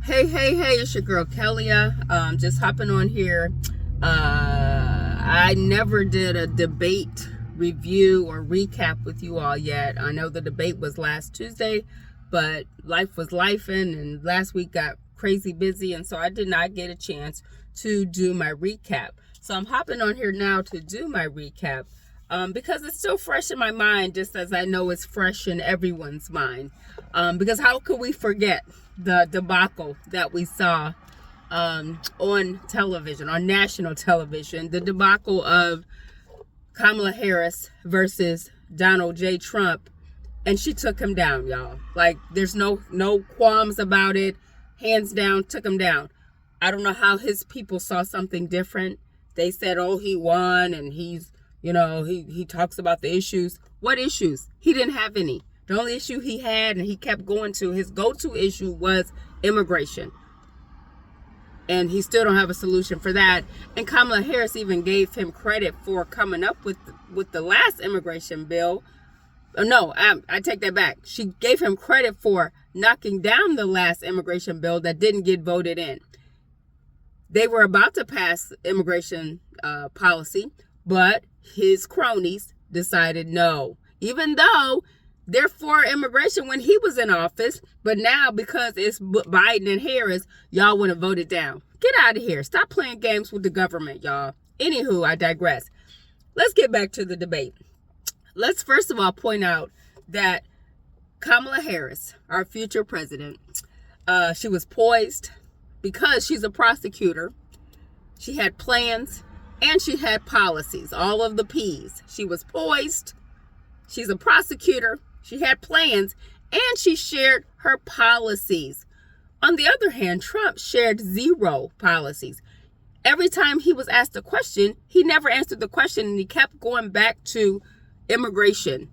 Hey, it's your girl Kellia. Just hopping on here. I never did a debate review or recap with you all yet. I know the debate was last Tuesday, but life was lifing and last week got crazy busy, and so I did not get a chance to do my recap. So I'm hopping on here now to do my recap because it's still fresh in my mind, just as I know it's fresh in everyone's mind. Because how could we forget the debacle that we saw on television, on national television, the debacle of Kamala Harris versus Donald J. Trump, and she took him down, y'all. Like, there's no qualms about it. Hands down, took him down. I don't know how his people saw something different. They said, oh, he won, and he's, he talks about the issues. What issues? He didn't have any. The only issue he had, and he kept going to, his go-to issue was immigration. And he still don't have a solution for that. And Kamala Harris even gave him credit for coming up with the last immigration bill. No, I take that back. She gave him credit for knocking down the last immigration bill that didn't get voted in. They were about to pass immigration policy, but his cronies decided no. Even though they're for immigration when he was in office, but now because it's Biden and Harris, y'all want to vote it down. Get out of here. Stop playing games with the government, y'all. Anywho, I digress. Let's get back to the debate. Let's first of all point out that Kamala Harris, our future president, she was poised because she's a prosecutor. She had plans and she had policies, all of the P's. She was poised. She's a prosecutor. She had plans, and she shared her policies. On the other hand, Trump shared zero policies. Every time he was asked a question, he never answered the question, and he kept going back to immigration.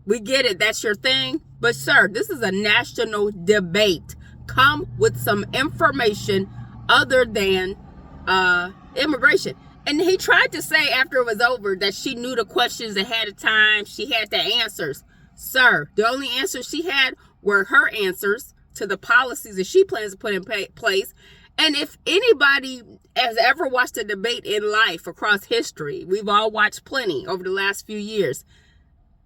We get it. That's your thing. But, sir, this is a national debate. Come with some information other than immigration. And he tried to say after it was over that she knew the questions ahead of time. She had the answers. Sir, the only answers she had were her answers to the policies that she plans to put in place. And if anybody has ever watched a debate in life across history, we've all watched plenty over the last few years,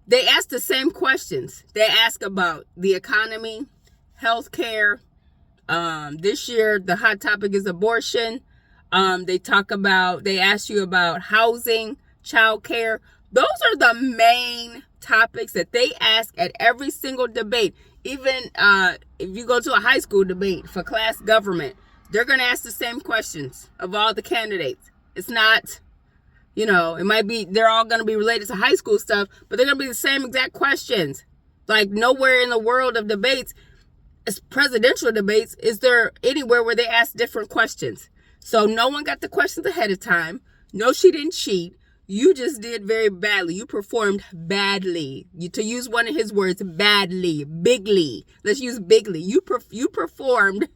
they ask the same questions. They ask about the economy, healthcare. This year, the hot topic is abortion. They ask you about housing, childcare. Those are the main topics that they ask at every single debate. Even if you go to a high school debate for class government, they're going to ask the same questions of all the candidates. It's not, it might be, they're all going to be related to high school stuff, but they're going to be the same exact questions. Like, nowhere in the world of debates, presidential debates, is there anywhere where they ask different questions. So no one got the questions ahead of time. No, she didn't cheat. You just did very badly. You performed badly. To use one of his words, badly, bigly. Let's use bigly. You performed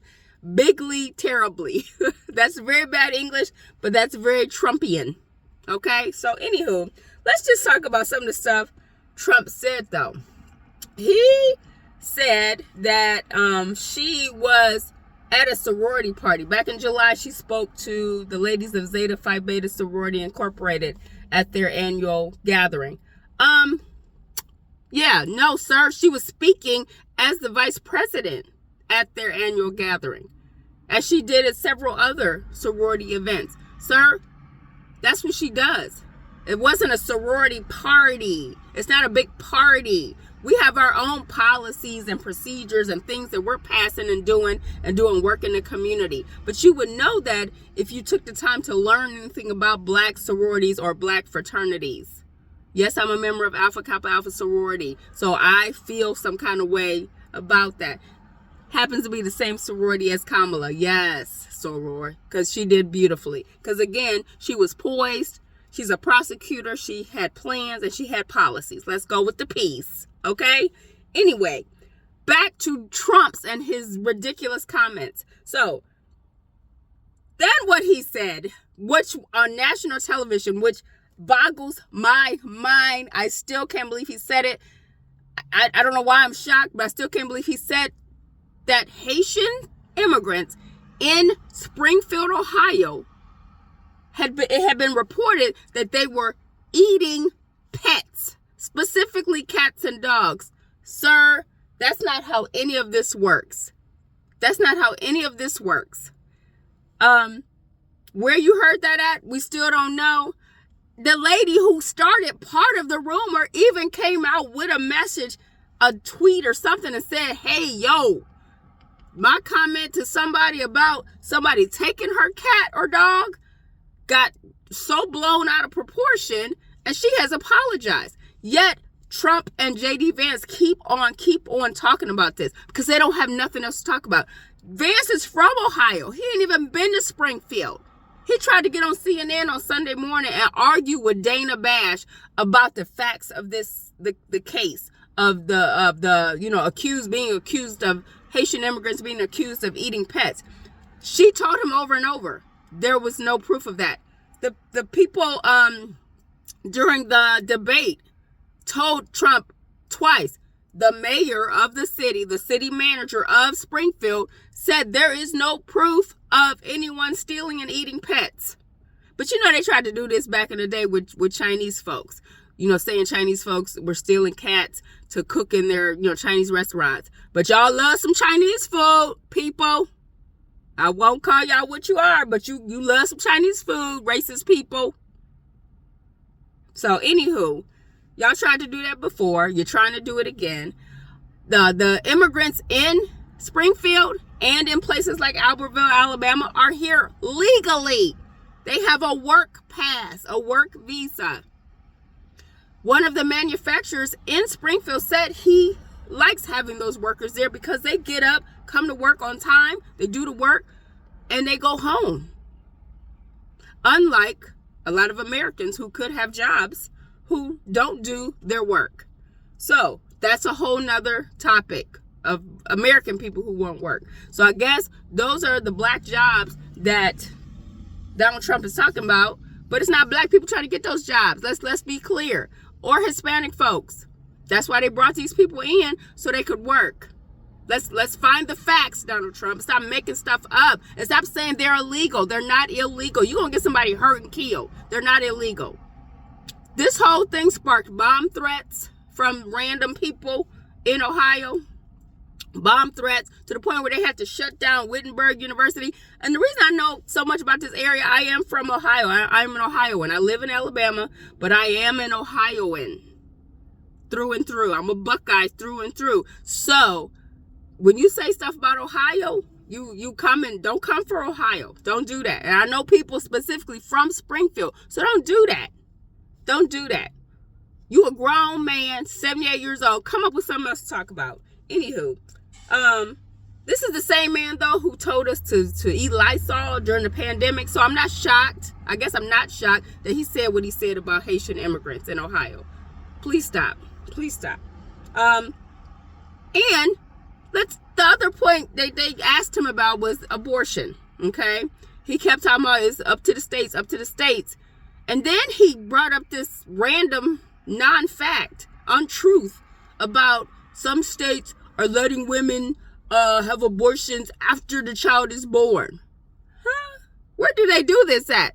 bigly, terribly. That's very bad English, but that's very Trumpian. Okay? So anywho, let's just talk about some of the stuff Trump said, though. He said that she was at a sorority party. Back in July, she spoke to the ladies of Zeta Phi Beta Sorority Incorporated at their annual gathering. No, sir. She was speaking as the vice president at their annual gathering, as she did at several other sorority events. Sir, that's what she does. It wasn't a sorority party. It's not a big party. We have our own policies and procedures and things that we're passing and doing work in the community. But you would know that if you took the time to learn anything about black sororities or black fraternities. Yes, I'm a member of Alpha Kappa Alpha sorority, so I feel some kind of way about that. Happens to be the same sorority as Kamala. Yes, soror, because she did beautifully. Because again, she was poised. She's a prosecutor. She had plans and she had policies. Let's go with the P's. Okay? Anyway, back to Trump's and his ridiculous comments. So, then what he said, which on national television, which boggles my mind. I still can't believe he said it. I don't know why I'm shocked, but I still can't believe he said that Haitian immigrants in Springfield, Ohio, it had been reported that they were eating pets, specifically cats and dogs. Sir, that's not how any of this works. That's not how any of this works. Where you heard that at, we still don't know. The lady who started part of the rumor even came out with a message, a tweet or something, and said, hey, yo, my comment to somebody about somebody taking her cat or dog got so blown out of proportion, and she has apologized. Yet Trump and JD Vance keep on talking about this because they don't have nothing else to talk about. Vance is from Ohio. He ain't even been to Springfield. He tried to get on CNN on Sunday morning and argue with Dana Bash about the facts of the case of the being accused of Haitian immigrants being accused of eating pets. She told him over and over there was no proof of that. The people during the debate told Trump twice. The mayor of the city manager of Springfield, said there is no proof of anyone stealing and eating pets. But they tried to do this back in the day with Chinese folks. Saying Chinese folks were stealing cats to cook in their, Chinese restaurants. But y'all love some Chinese food, people. I won't call y'all what you are, but you love some Chinese food, racist people. So, anywho, y'all tried to do that before. You're trying to do it again. The immigrants in Springfield and in places like Albertville, Alabama are here legally. They have a work pass, a work visa. One of the manufacturers in Springfield said he likes having those workers there because they get up, come to work on time, they do the work, and they go home. Unlike a lot of Americans who could have jobs who don't do their work. So that's a whole nother topic of American people who won't work. So I guess those are the black jobs that Donald Trump is talking about, but it's not black people trying to get those jobs. Let's be clear. Or Hispanic folks. That's why they brought these people in, so they could work. Let's find the facts, Donald Trump. Stop making stuff up and stop saying they're illegal. They're not illegal. You're going to get somebody hurt and killed. They're not illegal. This whole thing sparked bomb threats from random people in Ohio. Bomb threats to the point where they had to shut down Wittenberg University. And the reason I know so much about this area, I am from Ohio. I'm an Ohioan. I live in Alabama, but I am an Ohioan through and through. I'm a Buckeye through and through. So when you say stuff about Ohio, you come and don't come for Ohio. Don't do that. And I know people specifically from Springfield. So don't do that. Don't do that. You a grown man, 78 years old. Come up with something else to talk about. Anywho, this is the same man though who told us to eat Lysol during the pandemic. So I'm not shocked. I guess I'm not shocked that he said what he said about Haitian immigrants in Ohio. Please stop. Please stop. And the other point they asked him about was abortion. Okay, he kept talking about it's up to the states, up to the states, and then he brought up this random non-fact, untruth about some states are letting women have abortions after the child is born. Huh? Where do they do this at?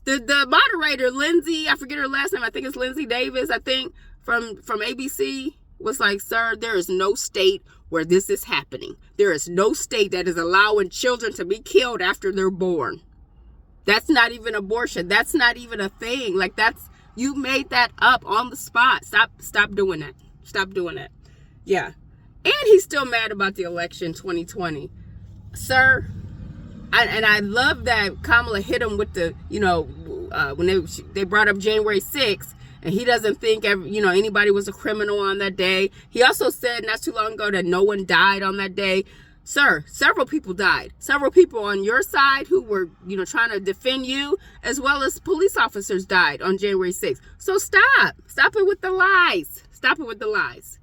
The moderator, Lindsay, I forget her last name, I think it's Lindsay Davis, I think, from ABC, was like, sir, there is no state where this is happening. There is no state that is allowing children to be killed after they're born. That's not even abortion. That's not even a thing. Like, you made that up on the spot. Stop doing that. Stop doing that. Yeah. And he's still mad about the election 2020. Sir, I love that Kamala hit him with the, when they brought up January 6th, and he doesn't think anybody was a criminal on that day. He also said not too long ago that no one died on that day. Sir, several people died. Several people on your side who were, trying to defend you, as well as police officers died on January 6th. So stop. Stop it with the lies. Stop it with the lies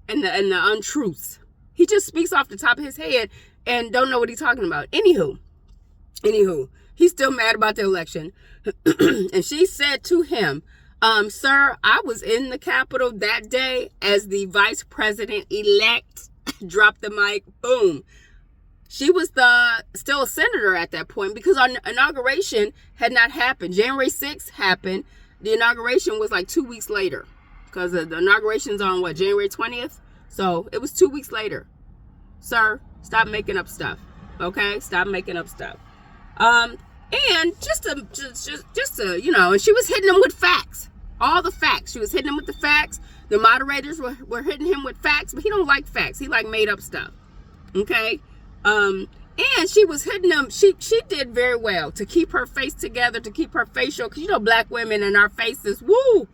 and the untruths. He just speaks off the top of his head and don't know what he's talking about. Anywho, he's still mad about the election. And she said to him, sir, I was in the Capitol that day as the vice president-elect. Drop the mic, boom. She was still a senator at that point because our inauguration had not happened. January 6th happened. The inauguration was like 2 weeks later because the inauguration's on January 20th. So it was 2 weeks later. Sir, stop making up stuff. Okay? Stop making up stuff. And just to, and she was hitting him with facts. All the facts. She was hitting him with the facts. The moderators were hitting him with facts, but he don't like facts. He like made up stuff. Okay? And she was hitting them. She did very well to keep her face together, to keep her facial, because black women and our faces, woo.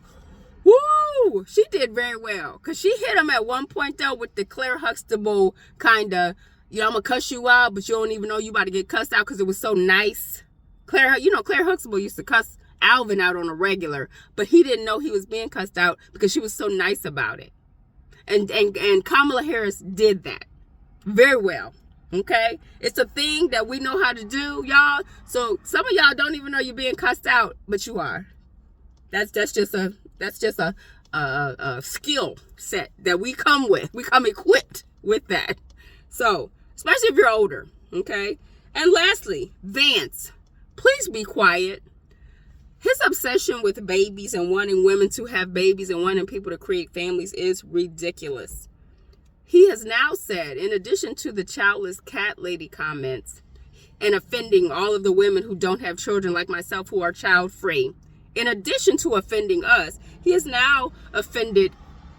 She did very well, because she hit him at one point though with the Claire Huxtable kind of, I'm gonna cuss you out, but you don't even know you about to get cussed out because it was so nice. Claire Huxtable used to cuss Alvin out on a regular, but he didn't know he was being cussed out because she was so nice about it. And Kamala Harris did that very well. Okay, it's a thing that we know how to do, y'all. So some of y'all don't even know you're being cussed out, but you are. That's just a skill set that we come with. We come equipped with that. So especially if you're older, okay. And lastly, Vance, please be quiet. His obsession with babies and wanting women to have babies and wanting people to create families is ridiculous. He has now said, in addition to the childless cat lady comments and offending all of the women who don't have children like myself who are child free, in addition to offending us, he has now offended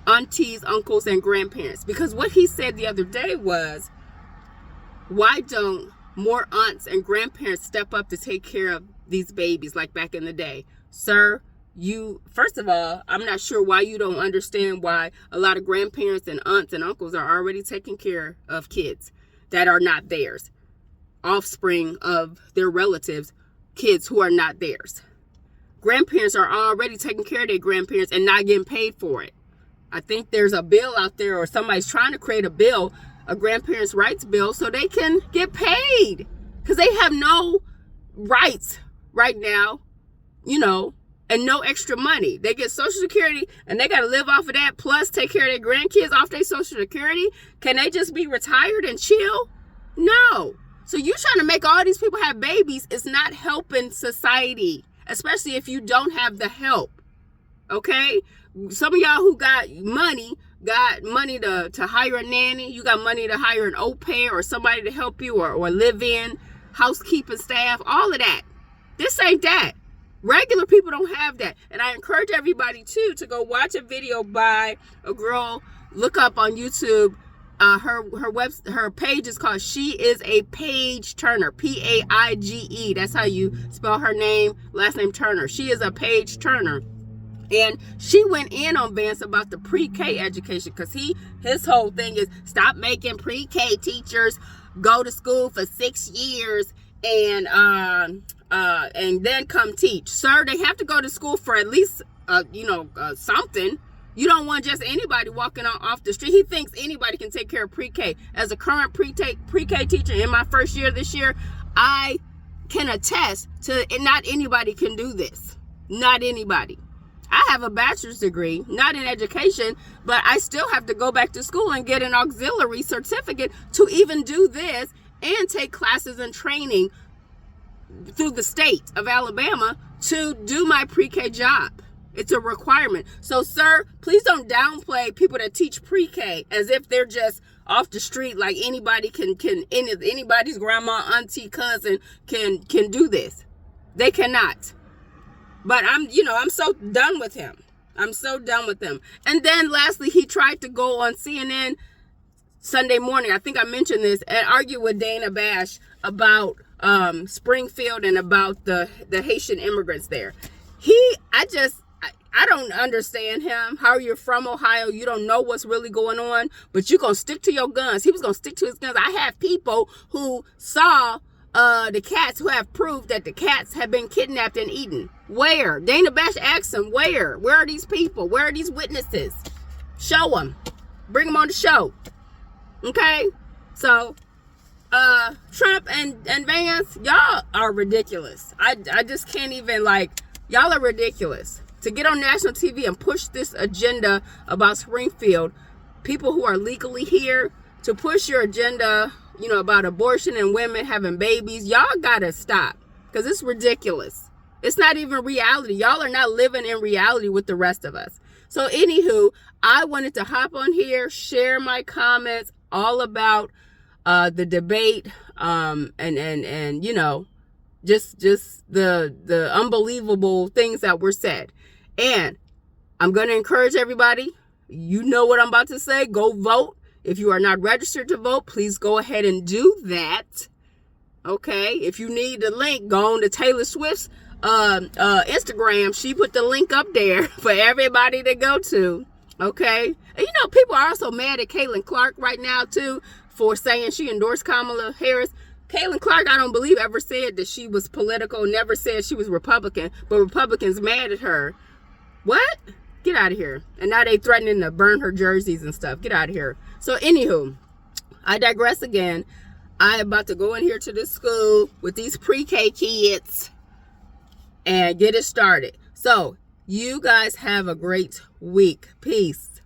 aunties, uncles, and grandparents. Because what he said the other day was, why don't more aunts and grandparents step up to take care of these babies like back in the day? Sir, first of all, I'm not sure why you don't understand why a lot of grandparents and aunts and uncles are already taking care of kids that are not theirs, offspring of their relatives, kids who are not theirs. Grandparents are already taking care of their grandparents and not getting paid for it. I think there's a bill out there, or somebody's trying to create a bill, a grandparents' rights bill, so they can get paid, because they have no rights right now, and no extra money. They get Social Security and they got to live off of that, plus take care of their grandkids off their Social Security. Can they just be retired and chill? No. So you trying to make all these people have babies is not helping society, especially if you don't have the help. Okay? Some of y'all who got money to hire a nanny. You got money to hire an au pair or somebody to help you, or live in, housekeeping staff, all of that. This ain't that. Regular people don't have that. And I encourage everybody too to go watch a video by a girl. Look up on YouTube. Her page is called She Is a Page Turner. Paige. That's how you spell her name, last name Turner. She is a Page Turner. And she went in on Vance about the pre-K education, because his whole thing is stop making pre-K teachers go to school for 6 years and then come teach. Sir, they have to go to school for at least something. You don't want just anybody walking off the street. He thinks anybody can take care of pre-K. As a current pre-K teacher in my first year this year, I can attest to not anybody can do this. Not anybody. I have a bachelor's degree, not in education, but I still have to go back to school and get an auxiliary certificate to even do this, and take classes and training through the state of Alabama to do my pre-K job. It's a requirement. So, sir, please don't downplay people that teach pre-K as if they're just off the street, like anybody anybody's grandma, auntie, cousin can do this. They cannot. But I'm so done with him. I'm so done with him. And then lastly, he tried to go on CNN Sunday morning, I think I mentioned this, and argue with Dana Bash about Springfield and about the Haitian immigrants there. I don't understand him. How you're from Ohio, you don't know what's really going on, but you're going to stick to your guns. He was going to stick to his guns. I have people who saw the cats, who have proof that the cats have been kidnapped and eaten. Where? Dana Bash asked him, where? Where are these people? Where are these witnesses? Show them. Bring them on the show. Okay? So, Trump and Vance, y'all are ridiculous. I just can't even, y'all are ridiculous. To get on national TV and push this agenda about Springfield, people who are legally here, to push your agenda you know, about abortion and women having babies, y'all gotta stop, because it's ridiculous. It's not even reality. Y'all are not living in reality with the rest of us. So anywho, I wanted to hop on here, share my comments all about the debate, and you know, just the unbelievable things that were said. And I'm going to encourage everybody, you know what I'm about to say, go vote. If you are not registered to vote, please go ahead and do that. Okay, if you need the link, go on to Taylor Swift's Instagram. She put the link up there for everybody to go to. Okay, and you know, people are also mad at Caitlin Clark right now too for saying she endorsed Kamala Harris. Caitlin Clark, I don't believe, ever said that she was political, never said she was Republican, but Republicans mad at her. What? Get out of here. And now they threatening to burn her jerseys and stuff. Get out of here. So anywho, I digress again. I am about to go in here to this school with these pre-K kids and get it started. So you guys have a great week. Peace.